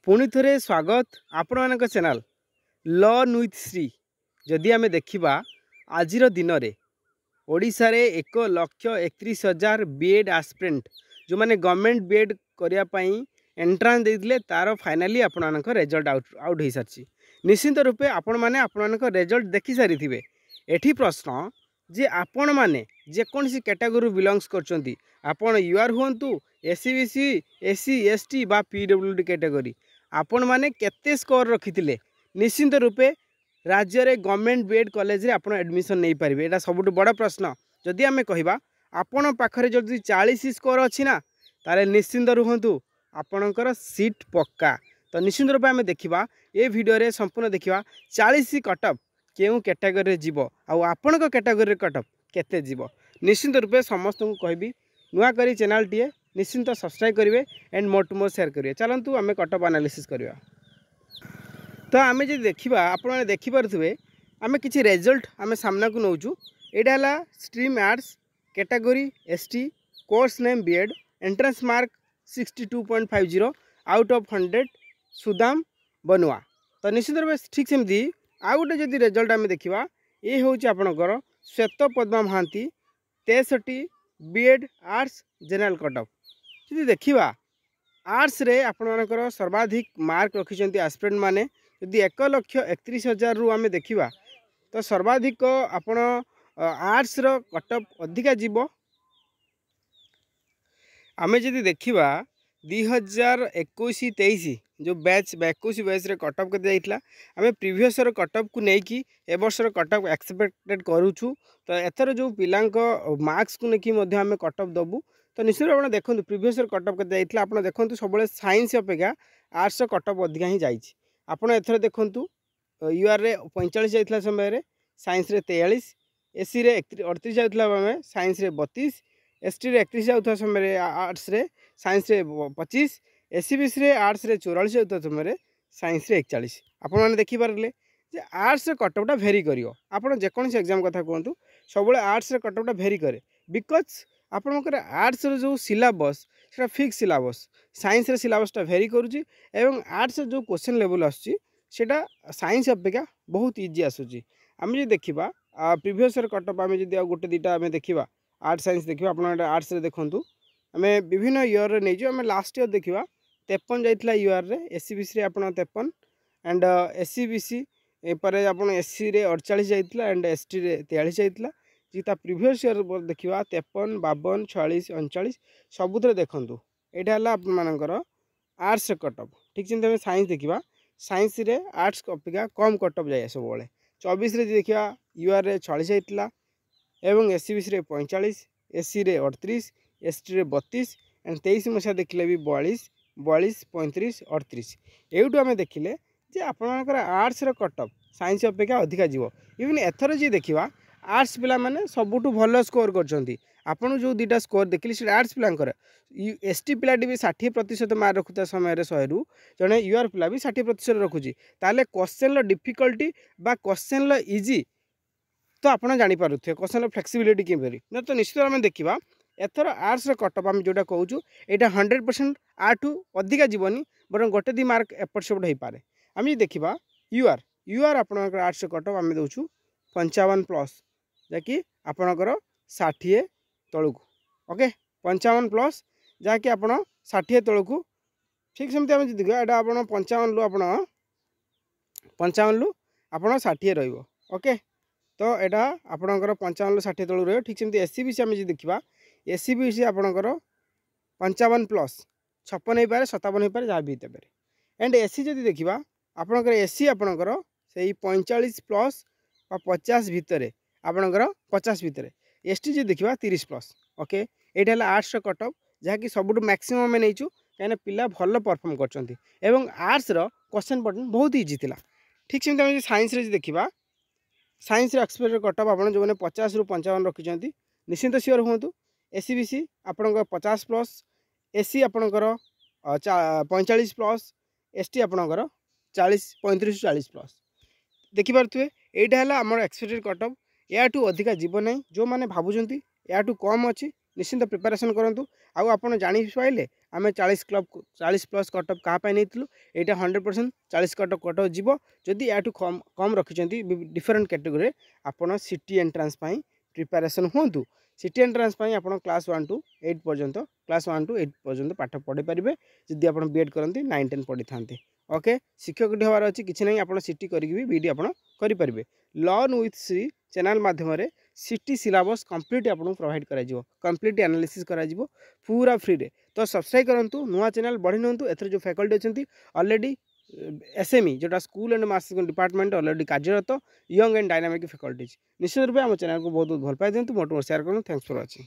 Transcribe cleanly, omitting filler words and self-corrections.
पुणी थे स्वागत आपण मान चैनल लर्न विथ श्री। जदि आम देखा आज दिन में ओडिशा रे 1,31,000 बीएड आस्पिरेंट जो मैंने गवर्नमेंट बीएड करने एंट्रांस देते तार फाइनाली आपण रिजल्ट आउट हो सारी। निश्चित रूपे आपण मैंने रिजल्ट देखी सारी थे। एठी प्रश्न जे आपण मैंने जेकोसी कैटेगरी बिलंग्स करछंती आपण यूआर हुंतु एससी बीसी एससी एसटी बा पीडब्ल्यूडी कैटेगरी आपण माने केते स्कोर रखिथिले निश्चित रूपे राज्य रे गवर्नमेंट बीएड कॉलेज रे आपण एडमिशन नहीं पारिबे। एटा सबुठ बड़ प्रश्न। जदि आमे कहिबा आपण पाखरे जदि 40 स्कोर अछि ना ताले निश्चिंत रुहंतु आपणकर सीट पक्का। तो निश्चित रूपे आमे देखिबा ए वीडियो रे संपूर्ण देखिबा 40 कटअप केउ कैटेगरी जीव आउ आपणक कैटेगरी कटअप केते जीव। निश्चित रूपे समस्त को कहबी नुआ करी चैनल टीए निश्चिंत सब्सक्राइब करेंगे and more to more share करेंगे। चलतु आम कटअप एनालिसिस करवा। तो आम जो देखा आपने देखिपे आम कि रिजल्ट आम सामना को नौचु। यहाँ है stream arts category ST course name BEd entrance mark 62.50 out of 100 Sudam Banua. तो निश्चित रूप ठीक सेमती आउ गोटे जदि रिजल्ट आम देखा ये हूँ आपणकर Shweta Padma Mahanty 63 BEd arts general cutoff. जी देखा आर्ट्स रे आपणकर सर्वाधिक मार्क रखिंट आस्पिरेंट माने यदि 1,31,000 रु आम देखा तो सर्वाधिक आपण आर्ट्स रो कटअप अधिका जीव। आम जदि देखा 2021-23 जो बैच 21 बैच रे कटअप के जाइतला आम प्रीवियस रो कटअप को लेकिन ए वर्ष रो कटअप एक्सपेक्टेड करूछु। तो एथर जो पिलांक मार्क्स को लेकिन आम कटअप दबू। तो निश्चित आप देखो प्रीवियस कटअप के जाइतला आप देखो सब साइंस अपेक्षा आर्ट्स कटअप अधिका ही जाइए। आपड़ एथर देखु यूआर रे 45 जाइतला समय साइंस रे 43 एससी रे 38 जाउतला आम साइंस रे 32 एसटी रे 31 जाउतला समय आर्ट्स रे साइंस रे 25 एससीबीसी रे आर्ट्स रे 44 जाउतला समय साइंस रे 41। आपण माने देखि पारले जे आर्ट्स रे कटअपटा भेरी करियो। आपण जेकोसी एग्जाम कथा कहतु सब आर्ट्स रे कटअपटा भेरी करे बिकज आपणकर आर्ट्स रो जो सिलेबस सेटा फिक्स सिलेबस साइंस रे सिलेबसटा भेरी करूची एवं आर्ट्स जो क्वेश्चन लेवल आसुची सेटा साइंस अपेक्षा बहुत इजी आसुची। आम जो देखा प्रीवियस कटअप आम जो गोटे दुटा आम देखा आर्ट्स साइंस देखा आप आर्ट्स रे देखु आम विभिन्न इयर रे नहीं आम लास्ट इयर देखा 53 जाइतला यूआर रे एससीबीसी रे आपण 53 एंड एससीबीसी पर आप एससी रे 48 जाइतला एंड एसटी रे 43 जाइतला। जीता प्रीवियस ईयर देखा 53 52 46 39 सबुत देखूँ यहाँ है आपर आर्ट्स कटअप। ठीक से साइंस देखा साइंस रे आर्ट्स अपेक्षा कम कटअप जाए सब 24 देखा यूआर रे 46 जाइतला एवं एससीबीसी रे 45 एससी रे 38 एसटी रे 32 एंड 23 मसीहा देखिले भी 42 42 35 38 यूँ आम देखिले जे आपणकर आर्ट्स कटअप साइंस अपेक्षा अधिका जीव। इवन एथर जी देखा आर्ट्स पिला माने सबुठ भल स्कोर करछंती। आपन जो दुटा स्कोर देखिले से आर्ट्स पिलांकर एसटी पिलाटी भी 60% मार्क रखुता समय 100 रु जड़े यूआर पिला भी 60% रखुची ताले क्वेश्चन डिफिकल्टी बा क्वेश्चन इजी तो आपड़ जापर क्वेश्चन फ्लेक्सिबिलिटी किपरि ना। तो निश्चित आम देखा एथर आर्ट्स कटअप आम जोटा कहूँ यहाँ 100% आठू अधिका जीवनी बरं गोटे दी मार्क एपट सेपट हो पाए। आम देखा यूआर यूआर आपणकर आर्ट्स कटअप आम दौचु 55+ जहाँकि आपणकर 60 तलू ओके 55+ जहाँकि आप 60 तलू। ठीक सेमती आम देखा यहाँ आप 55 लु आप 55 लु आप 60 रोके। तो यहाँ आपणकर 55 लु 60 तलू रही। ठीक सेमती एससीबीसी आम देखा एससीबीसी आपणकर 55+ 56 हो पाए 57 हो पाए जहाँ भी होते एंड एससी जब देखा आपणकर एससी आपणकर से 45+ 50 भितर आपणकर 50 भितर एसटी जो देखा 30+ ओके। यहाँ है आर्ट्स कटअप जहाँकि सब मैक्सिमम नहीं कहीं पिला भल परफॉर्म कर आर्ट्स क्वेश्चन पैटर्न बहुत इजी था। ठीक से साइंस रे देखा साइंस एक्सपेक्टेड कटअप आप जो 50 रु 55 रखिंट निश्चिंत सियोर हूँ। एससीबीसी आपणकर 50+ एससी आपणकर 45+ एसटी आपणकर 35-40+ देखिपे यहाँ है आम एक्सपेक्टेड कटअप। या अधिका जीव ना जो मैंने भावुं या कम अच्छी निश्चिंत प्रिपरेशन करूँ आउ आप जापारे आम 40+ कट ऑफ क्या नहीं यहाँ 100% 40 कट ऑफ जीव जदि या कम रखिंट डिफरेन्ट कैटेगोरी आपड़ सिटी एंट्रांस प्रिपरेशन हूँ सिटी एंट्रांस आप क्लास 1 to 8 पर्यंत पाठ पढ़ी पारे जदि आप बीएड करती 9-10 पढ़ी था ओके शिक्षक हबार अच्छी किसी ना आप सिटी करी बीडी आप करेंगे लर्न विथ श्री चैनल माध्यम सिटी सिलेबस कंप्लीट आपको प्रोवाइड कर कंप्लीट एनालिसिस कर पूरा फ्री रे तो सब्सक्राइब करूँ नुआ चैनल बढ़ी नौतु एथर जो फैकल्टी अच्छी ऑलरेडी एसएमई जोटा school and mass department already कार्यरत यंग एंड डायनामिक फैकल्टीज निश्चित रूप आम चैनल को बहुत बहुत भल पाई दिंतु मोट शेयर करूँ थैंक्स फॉर वाचिंग।